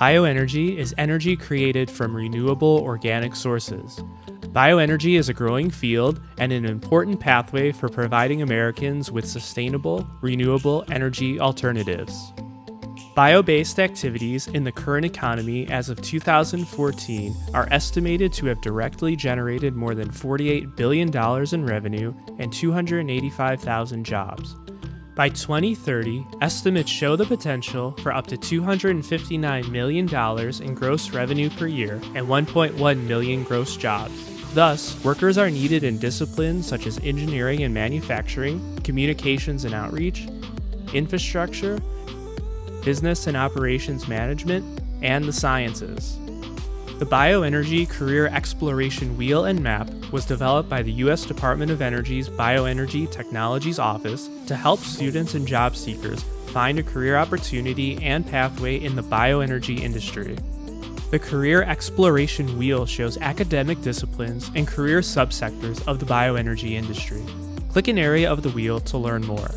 Bioenergy is energy created from renewable organic sources. Bioenergy is a growing field and an important pathway for providing Americans with sustainable, renewable energy alternatives. Bio-based activities in the current economy as of 2014 are estimated to have directly generated more than $48 billion in revenue and 285,000 jobs. By 2030, estimates show the potential for up to $259 million in gross revenue per year and 1.1 million gross jobs. Thus, workers are needed in disciplines such as engineering and manufacturing, communications and outreach, infrastructure, business and operations management, and the sciences. The Bioenergy Career Exploration Wheel and Map was developed by the U.S. Department of Energy's Bioenergy Technologies Office to help students and job seekers find a career opportunity and pathway in the bioenergy industry. The Career Exploration Wheel shows academic disciplines and career subsectors of the bioenergy industry. Click an area of the wheel to learn more.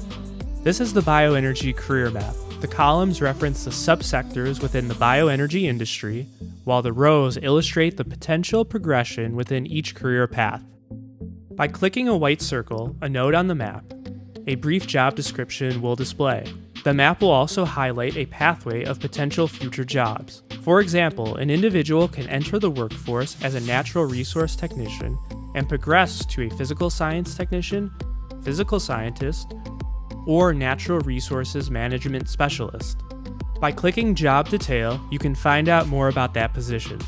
This is the Bioenergy Career Map. The columns reference the subsectors within the bioenergy industry, while the rows illustrate the potential progression within each career path. By clicking a white circle, a node on the map, a brief job description will display. The map will also highlight a pathway of potential future jobs. For example, an individual can enter the workforce as a natural resource technician and progress to a physical science technician, physical scientist, or natural resources management specialist. By clicking Job Detail, you can find out more about that position.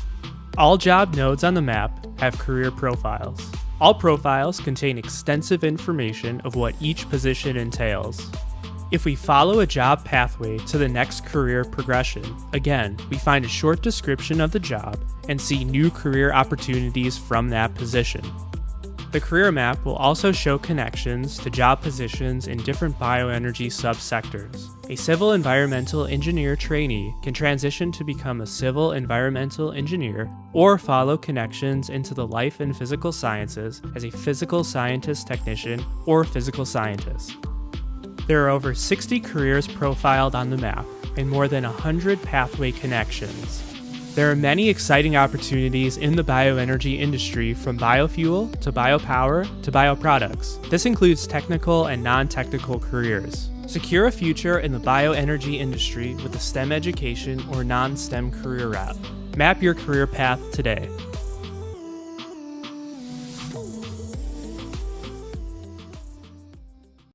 All job nodes on the map have career profiles. All profiles contain extensive information of what each position entails. If we follow a job pathway to the next career progression, again, we find a short description of the job and see new career opportunities from that position. The career map will also show connections to job positions in different bioenergy subsectors. A civil environmental engineer trainee can transition to become a civil environmental engineer or follow connections into the life and physical sciences as a physical scientist technician or physical scientist. There are over 60 careers profiled on the map and more than 100 pathway connections. There are many exciting opportunities in the bioenergy industry, from biofuel to biopower to bioproducts. This includes technical and non-technical careers. Secure a future in the bioenergy industry with a STEM education or non-STEM career route. Map your career path today.